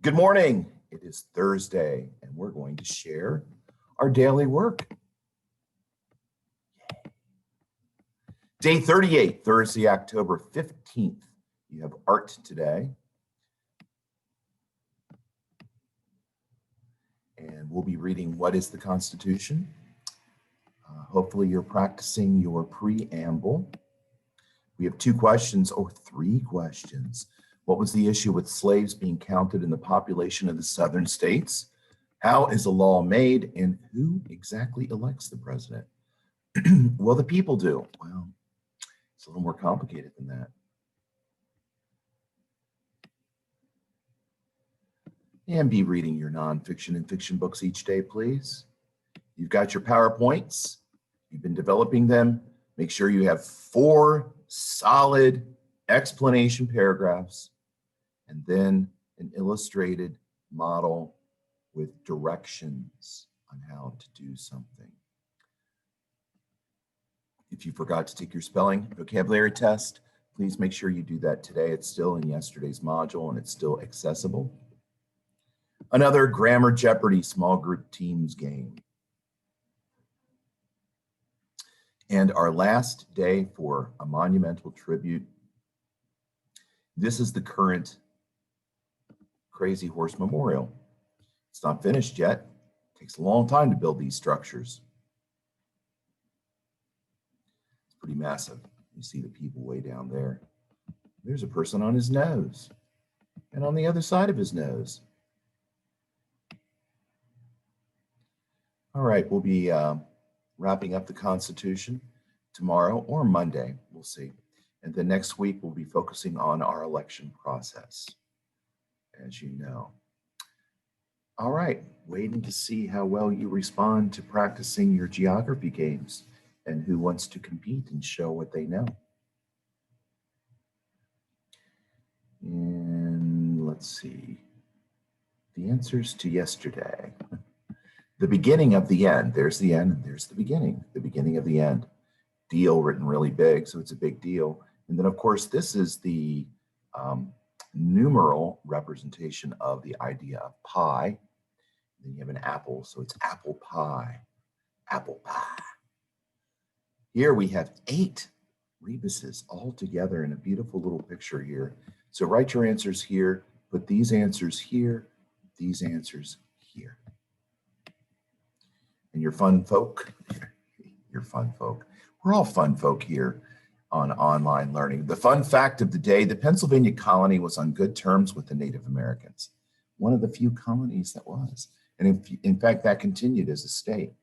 Good morning. It is Thursday, and we're going to share our daily work. Day 38, Thursday, October 15th. You have art today. And we'll be reading What is the Constitution? Hopefully you're practicing your preamble. We have two questions, or three questions. What was the issue with slaves being counted in the population of the southern states? How is a law made, and who exactly elects the president? Well, the people do. Well, it's a little more complicated than that. And be reading your nonfiction and fiction books each day, please. You've got your PowerPoints. You've been developing them. Make sure you have 4 solid explanation paragraphs and then an illustrated model with directions on how to do something. If you forgot to take your spelling vocabulary test, please make sure you do that today. It's still in yesterday's module and it's still accessible. Another Grammar Jeopardy small group teams game. And our last day for a monumental tribute. This is the current Crazy Horse Memorial. It's not finished yet. It takes a long time to build these structures. It's pretty massive. You see the people way down there. There's a person on his nose and on the other side of his nose. All right, we'll be wrapping up the Constitution tomorrow or Monday, we'll see. And then next week, we'll be focusing on our election process, as you know. All right, waiting to see how well you respond to practicing your geography games and who wants to compete and show what they know. And let's see, the answers to yesterday. The beginning of the end. There's the end, and there's the beginning of the end. Deal written really big, so it's a big deal. And then, of course, this is the numeral representation of the idea of pie. Then you have an apple, so it's apple pie, apple pie. Here we have 8 rebuses all together in a beautiful little picture here. So write your answers here, put these answers here, these answers here. And your fun folk, we're all fun folk here on online learning. The fun fact of the day, the Pennsylvania colony was on good terms with the Native Americans. One of the few colonies that was. And in fact, that continued as a state.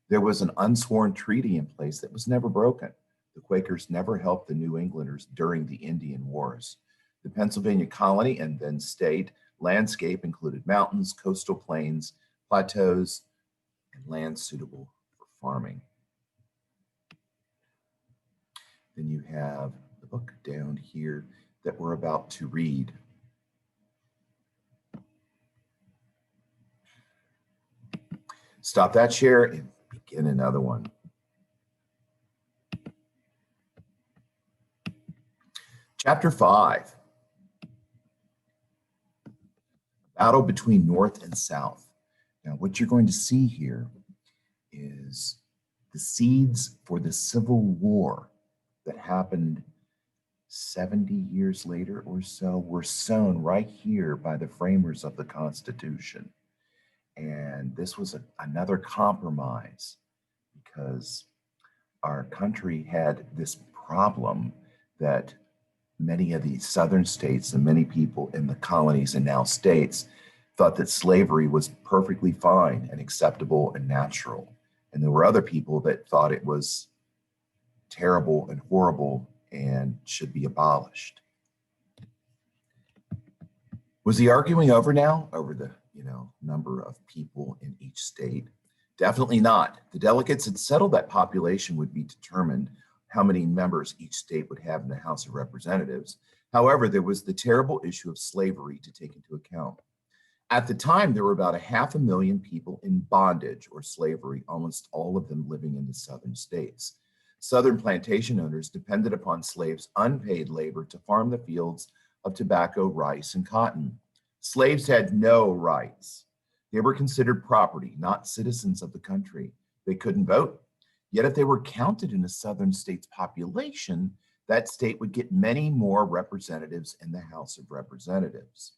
There was an unsworn treaty in place that was never broken. The Quakers never helped the New Englanders during the Indian Wars. The Pennsylvania colony and then state landscape included mountains, coastal plains, plateaus, and land suitable for farming. Then you have the book down here that we're about to read. Stop that share and begin another one. Chapter 5. Battle between North and South. Now, what you're going to see here is the seeds for the Civil War that happened 70 years later or so were sown right here by the framers of the Constitution. And this was another compromise because our country had this problem that many of the southern states and many people in the colonies and now states thought that slavery was perfectly fine and acceptable and natural. And there were other people that thought it was terrible and horrible and should be abolished. Was the arguing over now over the number of people in each state? Definitely not. The delegates had settled that population would be determined how many members each state would have in the House of Representatives. However, there was the terrible issue of slavery to take into account. At the time, there were about 500,000 people in bondage or slavery, almost all of them living in the southern states. Southern plantation owners depended upon slaves' unpaid labor to farm the fields of tobacco, rice, and cotton. Slaves had no rights. They were considered property, not citizens of the country. They couldn't vote. Yet if they were counted in a southern state's population, that state would get many more representatives in the House of Representatives.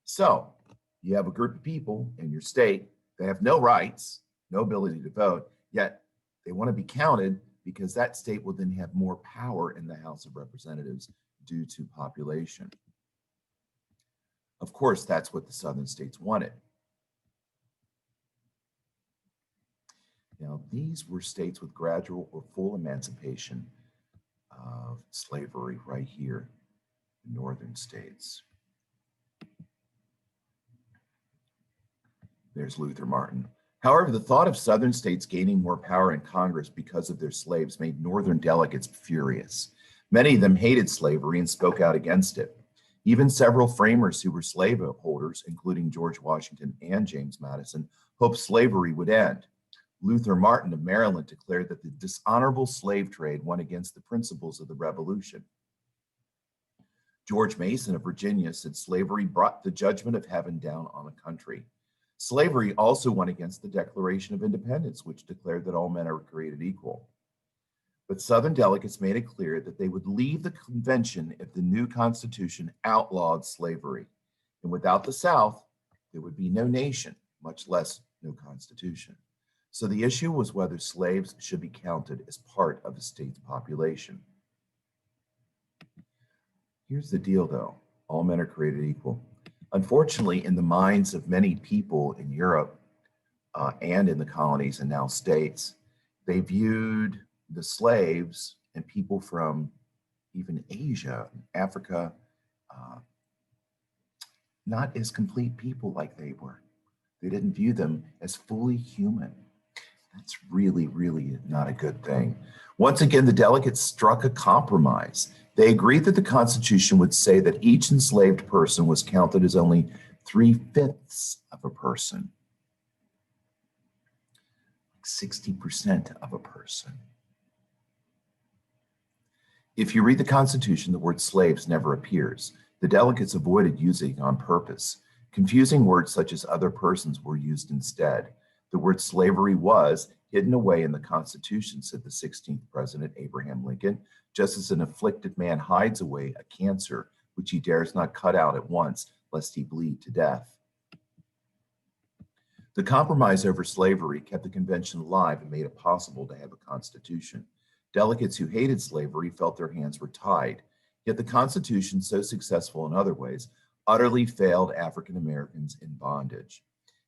So you have a group of people in your state that have no rights, no ability to vote, yet they want to be counted because that state will then have more power in the House of Representatives due to population. Of course, that's what the southern states wanted. Now, these were states with gradual or full emancipation of slavery right here, the northern states. There's Luther Martin. However, the thought of southern states gaining more power in Congress because of their slaves made northern delegates furious. Many of them hated slavery and spoke out against it. Even several framers who were slaveholders, including George Washington and James Madison, hoped slavery would end. Luther Martin of Maryland declared that the dishonorable slave trade went against the principles of the Revolution. George Mason of Virginia said slavery brought the judgment of heaven down on a country. Slavery also went against the Declaration of Independence, which declared that all men are created equal. But Southern delegates made it clear that they would leave the convention if the new Constitution outlawed slavery. And without the South, there would be no nation, much less no Constitution. So the issue was whether slaves should be counted as part of the state's population. Here's the deal, though. All men are created equal. Unfortunately, in the minds of many people in Europe and in the colonies and now states, they viewed the slaves and people from even Asia, Africa, not as complete people like they were. They didn't view them as fully human. That's really, really not a good thing. Once again, the delegates struck a compromise. They agreed that the Constitution would say that each enslaved person was counted as only 3/5 of a person, 60% of a person. If you read the Constitution, the word slaves never appears. The delegates avoided using it on purpose. Confusing words such as other persons were used instead. The word slavery was hidden away in the Constitution, said the 16th President Abraham Lincoln, just as an afflicted man hides away a cancer which he dares not cut out at once, lest he bleed to death. The compromise over slavery kept the convention alive and made it possible to have a constitution. Delegates who hated slavery felt their hands were tied, yet the Constitution, so successful in other ways, utterly failed African Americans in bondage.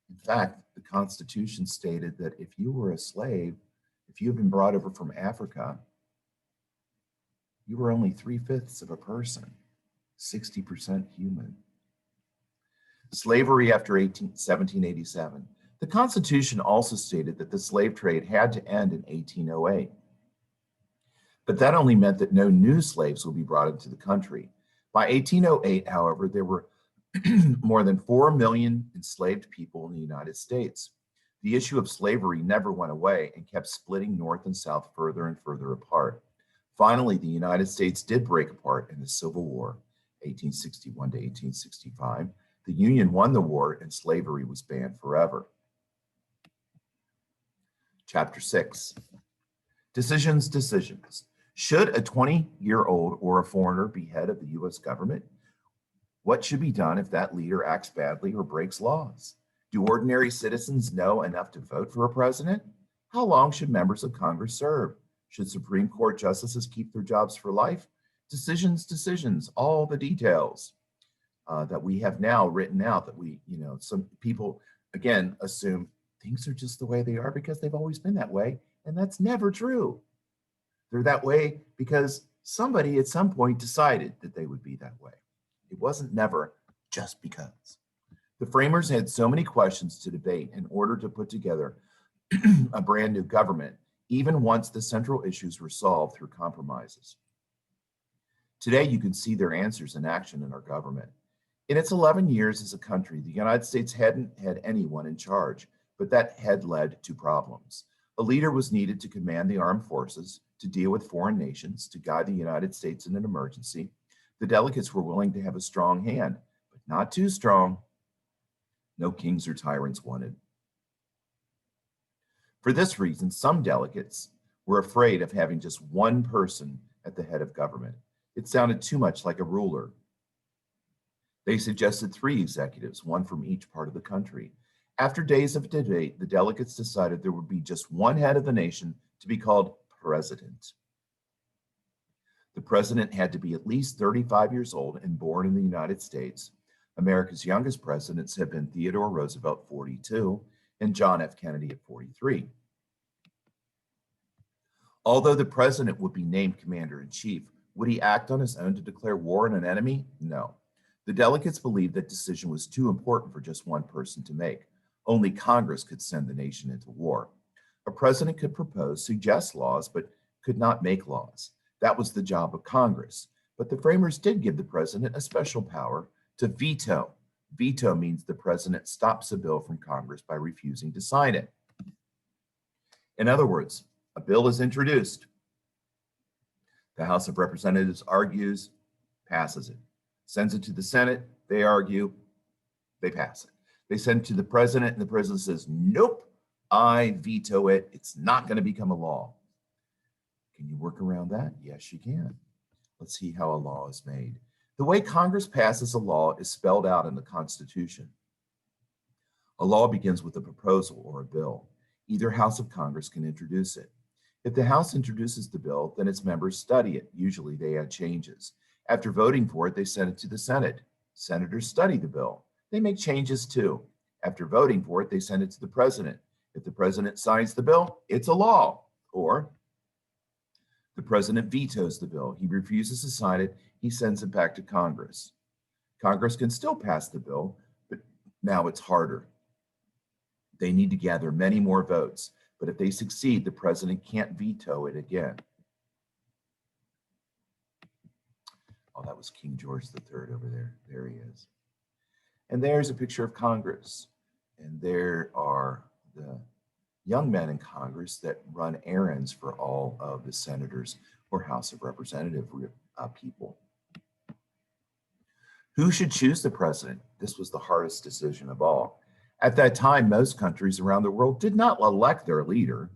In fact, the Constitution stated that if you were a slave, if you had been brought over from Africa, you were only 3/5 of a person, 60% human. Slavery after 1787. The Constitution also stated that the slave trade had to end in 1808. But that only meant that no new slaves would be brought into the country. By 1808, however, there were more than 4 million enslaved people in the United States. The issue of slavery never went away and kept splitting North and South further and further apart. Finally, the United States did break apart in the Civil War, 1861 to 1865. The Union won the war and slavery was banned forever. Chapter 6. Decisions. Should a 20-year-old or a foreigner be head of the U.S. government? What should be done if that leader acts badly or breaks laws? Do ordinary citizens know enough to vote for a president? How long should members of Congress serve? Should Supreme Court justices keep their jobs for life? Decisions, all the details that we have now written out that some people, again, assume things are just the way they are because they've always been that way. And that's never true. They're that way because somebody at some point decided that they would be that way. It wasn't never just because. The framers had so many questions to debate in order to put together a brand new government, even once the central issues were solved through compromises. Today, you can see their answers in action in our government. In its 11 years as a country, the United States hadn't had anyone in charge, but that had led to problems. A leader was needed to command the armed forces, to deal with foreign nations, to guide the United States in an emergency. The delegates were willing to have a strong hand, but not too strong, No kings or tyrants wanted. For this reason, some delegates were afraid of having just one person at the head of government. It sounded too much like a ruler. They suggested 3 executives, one from each part of the country. After days of debate, the delegates decided there would be just one head of the nation to be called president. The president had to be at least 35 years old and born in the United States. America's youngest presidents have been Theodore Roosevelt, 42, and John F. Kennedy at 43. Although the president would be named commander-in-chief, would he act on his own to declare war on an enemy? No. The delegates believed that decision was too important for just one person to make. Only Congress could send the nation into war. A president could propose, suggest laws, but could not make laws. That was the job of Congress. But the framers did give the president a special power to veto. Veto means the president stops a bill from Congress by refusing to sign it. In other words, a bill is introduced. The House of Representatives argues, passes it. Sends it to the Senate, they argue, they pass it. They send it to the president, and the president says, nope, I veto it. It's not going to become a law. Can you work around that? Yes, you can. Let's see how a law is made. The way Congress passes a law is spelled out in the Constitution. A law begins with a proposal or a bill. Either House of Congress can introduce it. If the House introduces the bill, then its members study it. Usually they add changes. After voting for it, they send it to the Senate. Senators study the bill. They make changes too. After voting for it, they send it to the president. If the president signs the bill, it's a law. Or the president vetoes the bill. He refuses to sign it. He sends it back to Congress. Congress can still pass the bill, but now it's harder. They need to gather many more votes. But if they succeed, the president can't veto it again. Oh, that was King George III over there. There he is. And there's a picture of Congress. And there are the young men in Congress that run errands for all of the senators or House of Representative people. Who should choose the president? This was the hardest decision of all. At that time, most countries around the world did not elect their leader.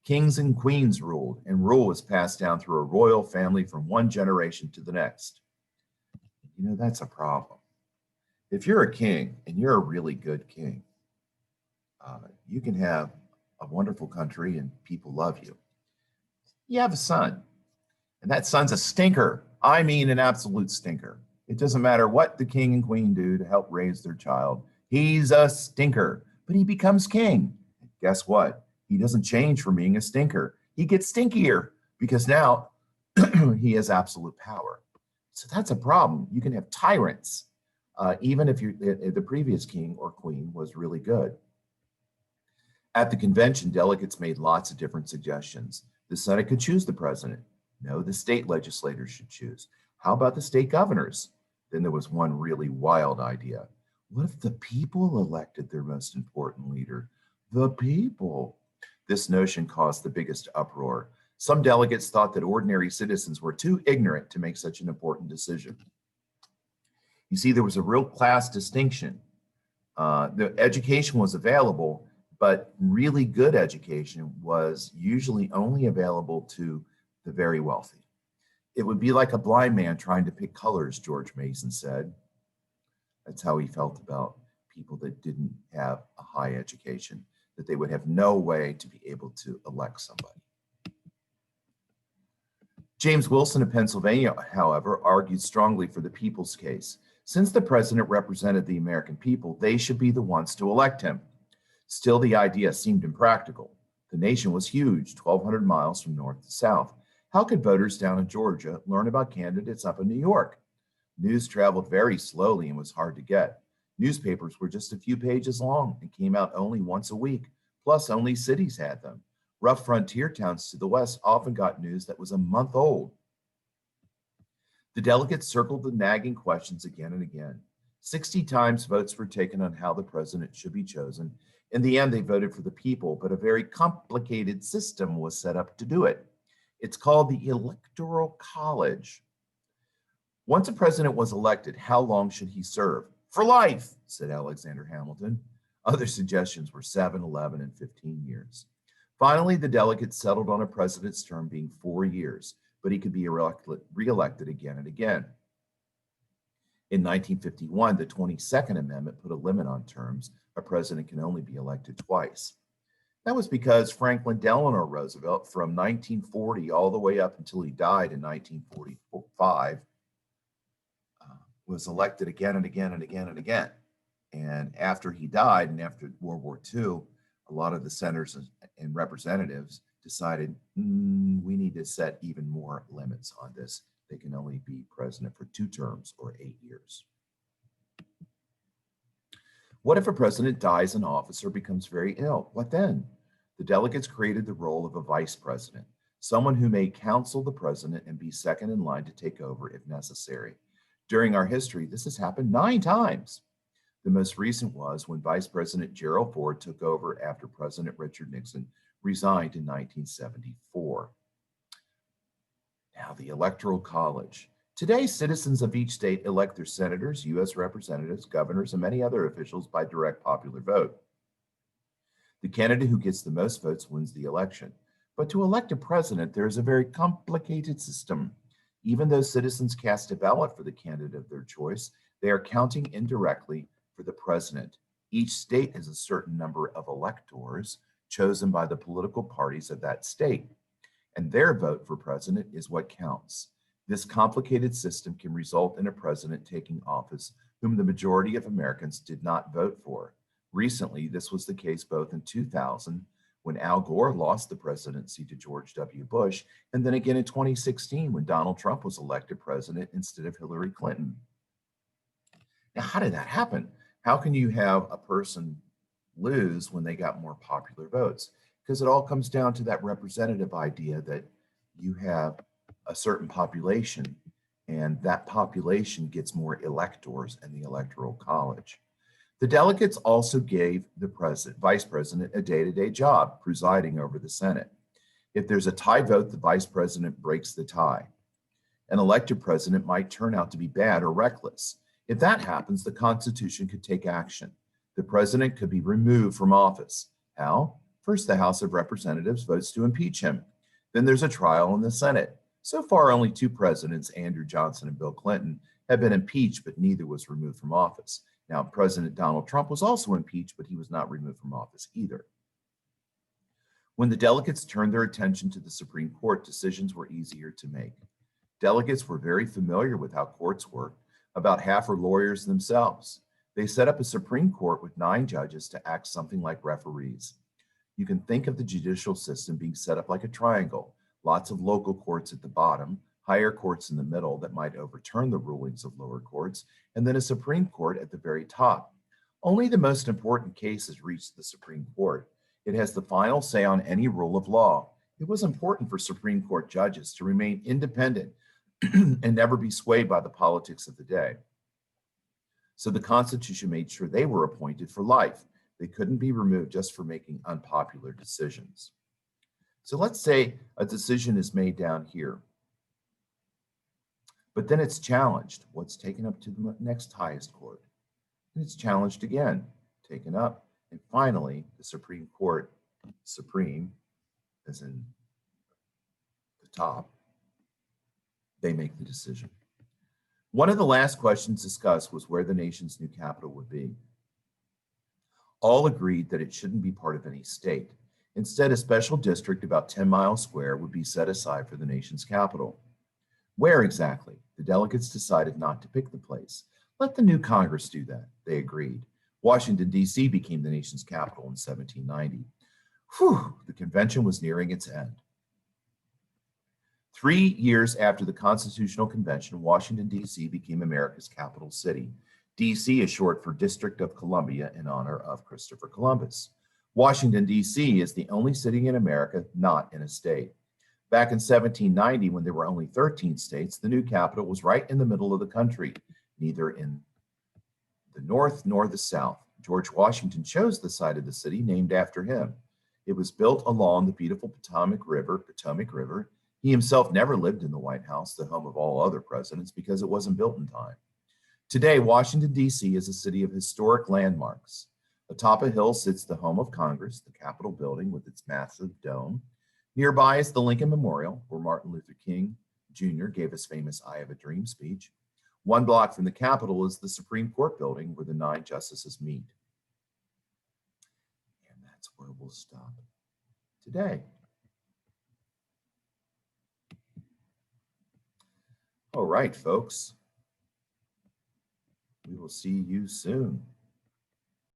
Kings and queens ruled, and rule was passed down through a royal family from one generation to the next. You know, that's a problem. If you're a king and you're a really good king, you can have a wonderful country and people love you. You have a son, and that son's a stinker. I mean, an absolute stinker. It doesn't matter what the king and queen do to help raise their child. He's a stinker, but he becomes king. Guess what? He doesn't change from being a stinker. He gets stinkier because now he has absolute power. So that's a problem. You can have tyrants, even if the previous king or queen was really good. At the convention, delegates made lots of different suggestions. The Senate could choose the president. No, the state legislators should choose. How about the state governors? Then there was one really wild idea. What if the people elected their most important leader? The people. This notion caused the biggest uproar. Some delegates thought that ordinary citizens were too ignorant to make such an important decision. You see, there was a real class distinction. The education was available, but really good education was usually only available to the very wealthy. It would be like a blind man trying to pick colors, George Mason said. That's how he felt about people that didn't have a high education, that they would have no way to be able to elect somebody. James Wilson of Pennsylvania, however, argued strongly for the people's case. Since the president represented the American people, they should be the ones to elect him. Still, the idea seemed impractical. The nation was huge, 1,200 miles from north to south. How could voters down in Georgia learn about candidates up in New York? News traveled very slowly and was hard to get. Newspapers were just a few pages long and came out only once a week, plus only cities had them. Rough frontier towns to the west often got news that was a month old. The delegates circled the nagging questions again and again. 60 times votes were taken on how the president should be chosen. In the end, they voted for the people, but a very complicated system was set up to do it. It's called the Electoral College. Once a president was elected, how long should he serve? For life, said Alexander Hamilton. Other suggestions were 7, 11, and 15 years. Finally, the delegates settled on a president's term being 4 years, but he could be reelected again and again. In 1951, the 22nd Amendment put a limit on terms. A president can only be elected twice. That was because Franklin Delano Roosevelt, from 1940 all the way up until he died in 1945, was elected again and again and again and again. And after he died, and after World War II, a lot of the senators and representatives decided we need to set even more limits on this. They can only be president for 2 terms or 8 years. What if a president dies in office or becomes very ill? What then? The delegates created the role of a vice president, someone who may counsel the president and be second in line to take over if necessary. During our history, this has happened 9 times. The most recent was when Vice President Gerald Ford took over after President Richard Nixon resigned in 1974. Now, the Electoral College. Today, citizens of each state elect their senators, U.S. representatives, governors, and many other officials by direct popular vote. The candidate who gets the most votes wins the election. But to elect a president, there is a very complicated system. Even though citizens cast a ballot for the candidate of their choice, they are counting indirectly for the president. Each state has a certain number of electors chosen by the political parties of that state, and their vote for president is what counts. This complicated system can result in a president taking office whom the majority of Americans did not vote for. Recently, this was the case both in 2000, when Al Gore lost the presidency to George W. Bush, and then again in 2016, when Donald Trump was elected president instead of Hillary Clinton. Now, how did that happen? How can you have a person lose when they got more popular votes? Because it all comes down to that representative idea that you have a certain population, and that population gets more electors in the Electoral College. The delegates also gave the vice president a day-to-day job, presiding over the Senate. If there's a tie vote, the vice president breaks the tie. An elected president might turn out to be bad or reckless. If that happens, the Constitution could take action. The president could be removed from office. How? First, the House of Representatives votes to impeach him. Then there's a trial in the Senate. So far, only 2 presidents, Andrew Johnson and Bill Clinton, have been impeached, but neither was removed from office. Now, President Donald Trump was also impeached, but he was not removed from office either. When the delegates turned their attention to the Supreme Court, decisions were easier to make. Delegates were very familiar with how courts work. About half are lawyers themselves. They set up a Supreme Court with 9 judges to act something like referees. You can think of the judicial system being set up like a triangle, lots of local courts at the bottom, higher courts in the middle that might overturn the rulings of lower courts, and then a Supreme Court at the very top. Only the most important cases reach the Supreme Court. It has the final say on any rule of law. It was important for Supreme Court judges to remain independent and never be swayed by the politics of the day. So the Constitution made sure they were appointed for life. They couldn't be removed just for making unpopular decisions. So let's say a decision is made down here, but then it's challenged. What's taken up to the next highest court? And it's challenged again, taken up, and finally, the Supreme Court, supreme, as in the top, they make the decision. One of the last questions discussed was where the nation's new capital would be. All agreed that it shouldn't be part of any state. Instead, a special district about 10 miles square would be set aside for the nation's capital. Where exactly? The delegates decided not to pick the place. Let the new Congress do that. They agreed. Washington, D.C. became the nation's capital in 1790. Whew, the convention was nearing its end. 3 years after the Constitutional Convention, Washington, D.C. became America's capital city. D.C. is short for District of Columbia in honor of Christopher Columbus. Washington, D.C. is the only city in America not in a state. Back in 1790, when there were only 13 states, the new capital was right in the middle of the country, neither in the north nor the south. George Washington chose the site of the city named after him. It was built along the beautiful Potomac River. He himself never lived in the White House, the home of all other presidents, because it wasn't built in time. Today, Washington, D.C. is a city of historic landmarks. Atop a hill sits the home of Congress, the Capitol building with its massive dome. Nearby is the Lincoln Memorial, where Martin Luther King Jr. gave his famous I Have a Dream speech. One block from the Capitol is the Supreme Court building where the 9 justices meet. And that's where we'll stop today. All right, folks. We will see you soon.